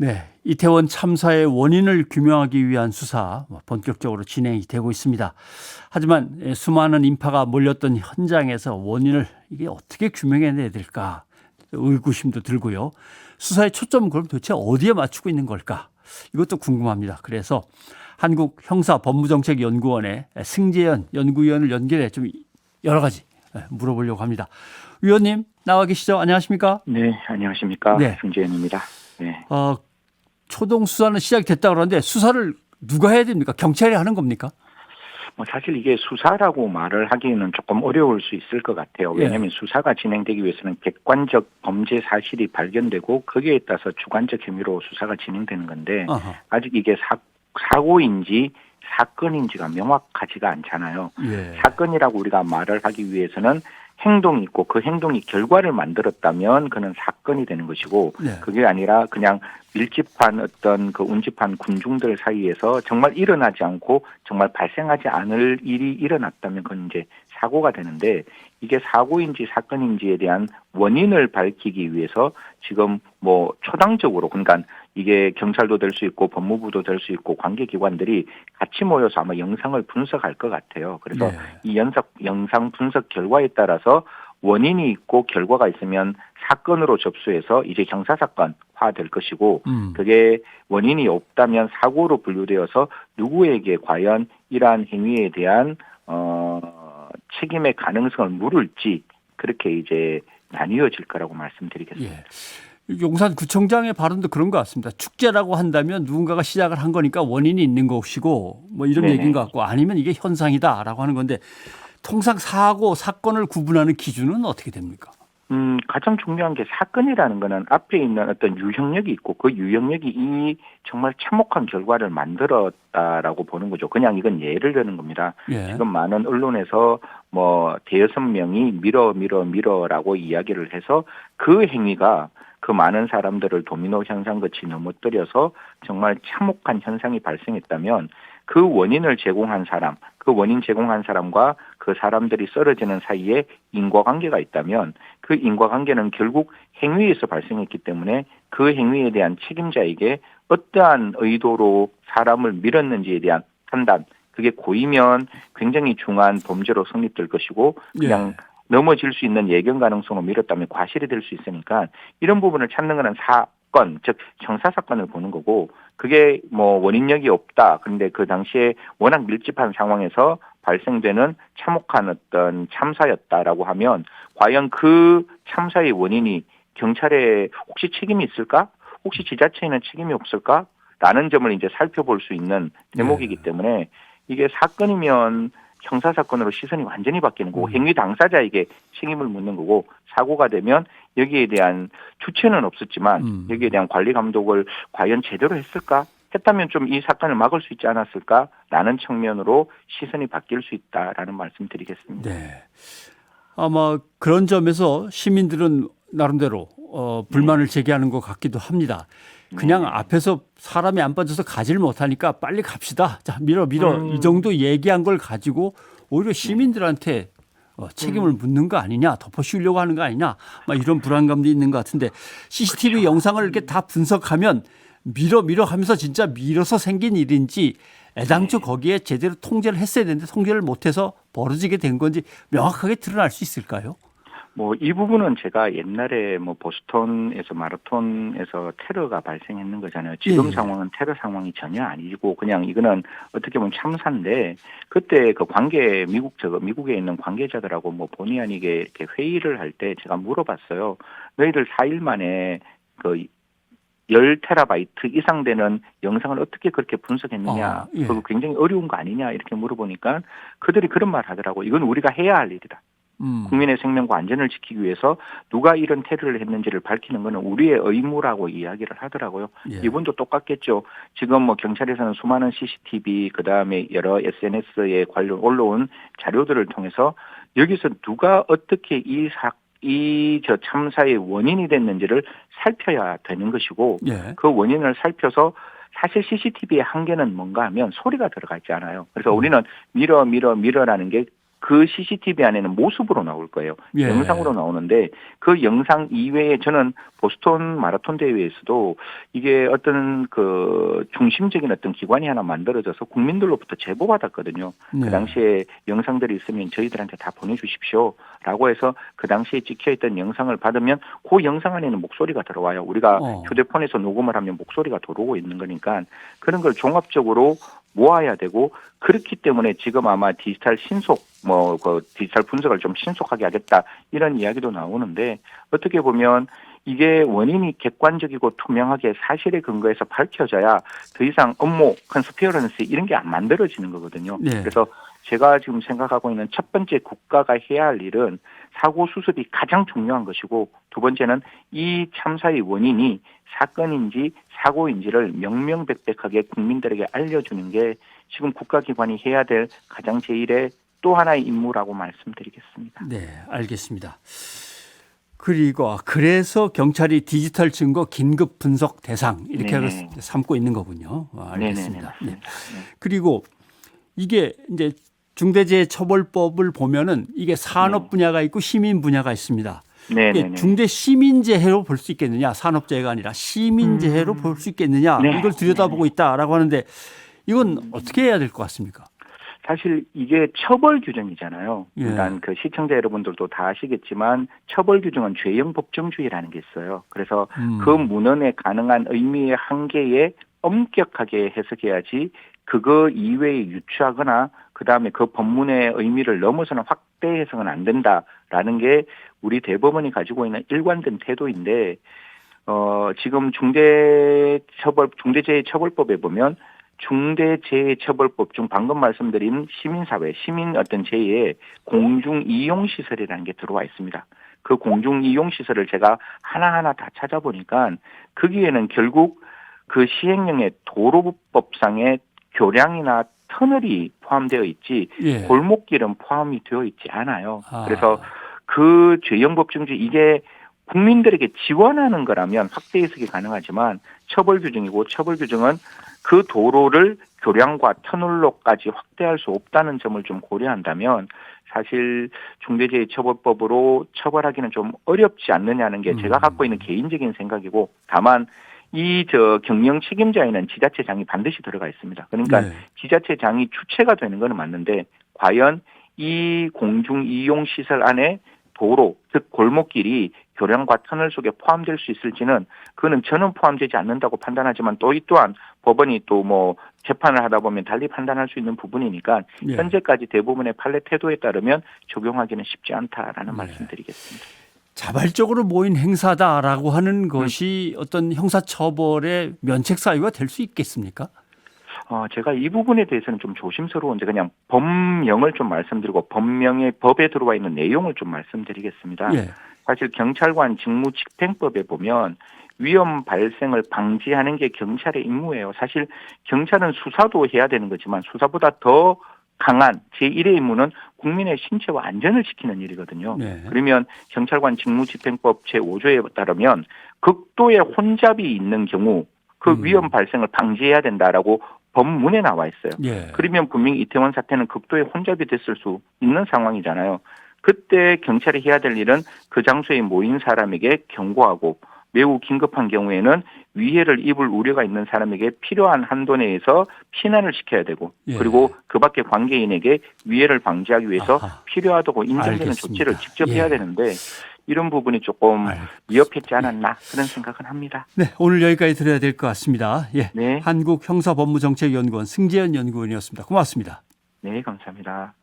네, 이태원 참사의 원인을 규명하기 위한 수사 본격적으로 진행이 되고 있습니다. 하지만 수많은 인파가 몰렸던 현장에서 원인을 이게 어떻게 규명해내야 될까 의구심도 들고요. 수사의 초점은 그럼 도대체 어디에 맞추고 있는 걸까? 이것도 궁금합니다. 그래서 한국형사법무정책연구원의 승재현 연구위원을 연결해 좀 여러 가지 물어보려고 합니다. 위원님 나와 계시죠? 안녕하십니까? 네, 안녕하십니까. 네. 승재현입니다. 네. 초동 수사는 시작이 됐다 그러는데 수사를 누가 해야 됩니까? 경찰이 하는 겁니까? 사실 이게 수사라고 말을 하기에는 조금 어려울 수 있을 것 같아요. 왜냐하면 수사가 진행되기 위해서는 객관적 범죄 사실이 발견되고 거기에 따라서 주관적 혐의로 수사가 진행되는 건데 아직 이게 사고인지 사건인지가 명확하지가 않잖아요. 사건이라고 우리가 말을 하기 위해서는 행동이 있고 그 행동이 결과를 만들었다면 그는 사건이 되는 것이고 그게 아니라 그냥 밀집한 어떤 그 운집한 군중들 사이에서 정말 일어나지 않고 정말 발생하지 않을 일이 일어났다면 그건 이제 사고가 되는데 이게 사고인지 사건인지에 대한 원인을 밝히기 위해서 지금 뭐 초당적으로 그러니까 이게 경찰도 될 수 있고 법무부도 될 수 있고 관계기관들이 같이 모여서 아마 영상을 분석할 것 같아요. 그래서 이 영상 분석 결과에 따라서 원인이 있고 결과가 있으면 사건으로 접수해서 이제 형사사건화 될 것이고 그게 원인이 없다면 사고로 분류되어서 누구에게 과연 이러한 행위에 대한 책임의 가능성을 물을지 그렇게 이제 나뉘어질 거라고 말씀드리겠습니다. 용산구청장의 발언도 그런 것 같습니다. 축제라고 한다면 누군가가 시작을 한 거니까 원인이 있는 것이고 뭐 이런 얘기인 것 같고 아니면 이게 현상이다라고 하는 건데 통상 사고, 사건을 구분하는 기준은 어떻게 됩니까? 가장 중요한 게 사건이라는 거는 앞에 있는 어떤 유형력이 있고 그 유형력이 이 정말 참혹한 결과를 만들었다라고 보는 거죠. 그냥 이건 예를 드는 겁니다. 지금 많은 언론에서 뭐 대여섯 명이 밀어라고 이야기를 해서 그 행위가 그 많은 사람들을 도미노 현상같이 넘어뜨려서 정말 참혹한 현상이 발생했다면 그 원인을 제공한 사람, 그 원인 제공한 사람과 그 사람들이 쓰러지는 사이에 인과관계가 있다면 그 인과관계는 결국 행위에서 발생했기 때문에 그 행위에 대한 책임자에게 어떠한 의도로 사람을 밀었는지에 대한 판단, 그게 고의면 굉장히 중한 범죄로 성립될 것이고 그냥 넘어질 수 있는 예견 가능성으로 밀었다면 과실이 될 수 있으니까 이런 부분을 찾는 것은 사건, 즉 형사사건을 보는 거고 그게 뭐 원인력이 없다. 그런데 그 당시에 워낙 밀집한 상황에서 발생되는 참혹한 어떤 참사였다라고 하면 과연 그 참사의 원인이 경찰에 혹시 책임이 있을까? 혹시 지자체에는 책임이 없을까? 라는 점을 이제 살펴볼 수 있는 대목이기 때문에 이게 사건이면 형사사건으로 시선이 완전히 바뀌는 거고 행위 당사자에게 책임을 묻는 거고 사고가 되면 여기에 대한 주체는 없었지만 여기에 대한 관리 감독을 과연 제대로 했을까? 했다면 좀 이 사건을 막을 수 있지 않았을까라는 측면으로 시선이 바뀔 수 있다라는 말씀 드리겠습니다. 네. 아마 그런 점에서 시민들은 나름대로 불만을 제기하는 것 같기도 합니다. 그냥 앞에서 사람이 안 빠져서 가지를 못하니까 빨리 갑시다. 자, 밀어. 이 정도 얘기한 걸 가지고 오히려 시민들한테 책임을 묻는 거 아니냐, 덮어씌우려고 하는 거 아니냐, 막 이런 불안감도 있는 것 같은데 CCTV 영상을 이렇게 다 분석하면 밀어 하면서 진짜 밀어서 생긴 일인지 애당초 거기에 제대로 통제를 했어야 되는데 통제를 못해서 벌어지게 된 건지 명확하게 드러날 수 있을까요? 뭐 이 부분은 제가 옛날에 뭐 보스턴에서 마라톤에서 테러가 발생했는 거잖아요. 지금 상황은 테러 상황이 전혀 아니고 그냥 이거는 어떻게 보면 참사인데 그때 그 미국에 있는 관계자들하고 뭐 본의 아니게 이렇게 회의를 할 때 제가 물어봤어요. 너희들 4일 만에 그 10테라바이트 이상 되는 영상을 어떻게 그렇게 분석했느냐. 그거 굉장히 어려운 거 아니냐 이렇게 물어보니까 그들이 그런 말 하더라고. 이건 우리가 해야 할 일이다. 국민의 생명과 안전을 지키기 위해서 누가 이런 테러를 했는지를 밝히는 것은 우리의 의무라고 이야기를 하더라고요. 이분도 똑같겠죠. 지금 뭐 경찰에서는 수많은 CCTV 그다음에 여러 SNS에 관련 올라온 자료들을 통해서 여기서 누가 어떻게 저 참사의 원인이 됐는지를 살펴야 되는 것이고 그 원인을 살펴서 사실 CCTV의 한계는 뭔가 하면 소리가 들어가 있지 않아요. 그래서 우리는 밀어라는 게 그 CCTV 안에는 모습으로 나올 거예요. 예. 영상으로 나오는데 그 영상 이외에 저는 보스턴 마라톤 대회에서도 이게 어떤 그 중심적인 어떤 기관이 하나 만들어져서 국민들로부터 제보받았거든요. 네. 그 당시에 영상들이 있으면 저희들한테 다 보내주십시오라고 해서 그 당시에 찍혀있던 영상을 받으면 그 영상 안에는 목소리가 들어와요. 우리가 휴대폰에서 녹음을 하면 목소리가 들어오고 있는 거니까 그런 걸 종합적으로 모아야 되고 그렇기 때문에 지금 아마 디지털 신속 그 디지털 분석을 좀 신속하게 하겠다 이런 이야기도 나오는데 어떻게 보면 이게 원인이 객관적이고 투명하게 사실에 근거해서 밝혀져야 더 이상 업무 컨스피어런시 이런 게 안 만들어지는 거거든요. 네. 그래서 제가 지금 생각하고 있는 첫 번째 국가가 해야 할 일은 사고 수습이 가장 중요한 것이고 두 번째는 이 참사의 원인이 사건인지 사고인지를 명명백백하게 국민들에게 알려주는 게 지금 국가기관이 해야 될 가장 제일의 또 하나의 임무라고 말씀드리겠습니다. 네, 알겠습니다. 그리고 그래서 경찰이 디지털 증거 긴급 분석 대상 이렇게 삼고 있는 거군요. 알겠습니다. 네네, 네. 그리고 이게 이제 중대재해처벌법을 보면은 이게 산업 분야가 있고 시민 분야가 있습니다. 이게 중대 시민재해로 볼 수 있겠느냐, 산업재해가 아니라 시민재해로 볼 수 있겠느냐, 이걸 들여다보고 있다라고 하는데 이건 어떻게 해야 될 것 같습니까? 사실 이게 처벌 규정이잖아요. 일단 그 시청자 여러분들도 다 아시겠지만 처벌 규정은 죄형 법정주의라는 게 있어요. 그래서 그 문헌에 가능한 의미의 한계에 엄격하게 해석해야지 그거 이외에 유추하거나 그다음에 그 법문의 의미를 넘어서는 확대 해석은 안 된다라는 게 우리 대법원이 가지고 있는 일관된 태도인데 지금 중대재해처벌법에 보면 중대재해처벌법 중 방금 말씀드린 시민사회, 시민 어떤 재해에 공중이용시설이라는 게 들어와 있습니다. 그 공중이용시설을 제가 하나하나 다 찾아보니까 거기에는 결국 그 시행령의 도로법상의 교량이나 터널이 포함되어 있지 골목길은 포함이 되어 있지 않아요. 그래서 그 죄형 법정주의 이게 국민들에게 지원하는 거라면 확대 해석이 가능하지만 처벌 규정이고 처벌 규정은 그 도로를 교량과 터널로까지 확대할 수 없다는 점을 좀 고려한다면 사실 중대재해처벌법으로 처벌하기는 좀 어렵지 않느냐는 게 제가 갖고 있는 개인적인 생각이고 다만 이 경영 책임자에는 지자체장이 반드시 들어가 있습니다. 그러니까 지자체장이 주체가 되는 건 맞는데 과연 이 공중이용시설 안에 도로, 즉 골목길이 교량과 터널 속에 포함될 수 있을지는 그거는 저는 포함되지 않는다고 판단하지만 또 이 또한 법원이 또 뭐 재판을 하다 보면 달리 판단할 수 있는 부분이니까 현재까지 대부분의 판례 태도에 따르면 적용하기는 쉽지 않다라는 말씀드리겠습니다. 자발적으로 모인 행사다라고 하는 것이 어떤 형사처벌의 면책 사유가 될 수 있겠습니까? 제가 이 부분에 대해서는 좀 조심스러운데 그냥 법령을 좀 말씀드리고 법령의 법에 들어와 있는 내용을 좀 말씀드리겠습니다. 사실 경찰관 직무집행법에 보면 위험 발생을 방지하는 게 경찰의 임무예요. 사실 경찰은 수사도 해야 되는 거지만 수사보다 더 강한 제1의 임무는 국민의 신체와 안전을 지키는 일이거든요. 그러면 경찰관 직무집행법 제5조에 따르면 극도의 혼잡이 있는 경우 그 위험 발생을 방지해야 된다라고 법문에 나와 있어요. 그러면 분명히 이태원 사태는 극도의 혼잡이 됐을 수 있는 상황이잖아요. 그때 경찰이 해야 될 일은 그 장소에 모인 사람에게 경고하고 매우 긴급한 경우에는 위해를 입을 우려가 있는 사람에게 필요한 한도 내에서 피난을 시켜야 되고 그리고 그 밖에 관계인에게 위해를 방지하기 위해서 필요하다고 인정되는 조치를 직접 해야 되는데 이런 부분이 조금 위협했지 않았나 그런 생각은 합니다. 네, 오늘 여기까지 들어야 될 것 같습니다. 한국형사법무정책연구원 승재현 연구원이었습니다. 고맙습니다. 네, 감사합니다.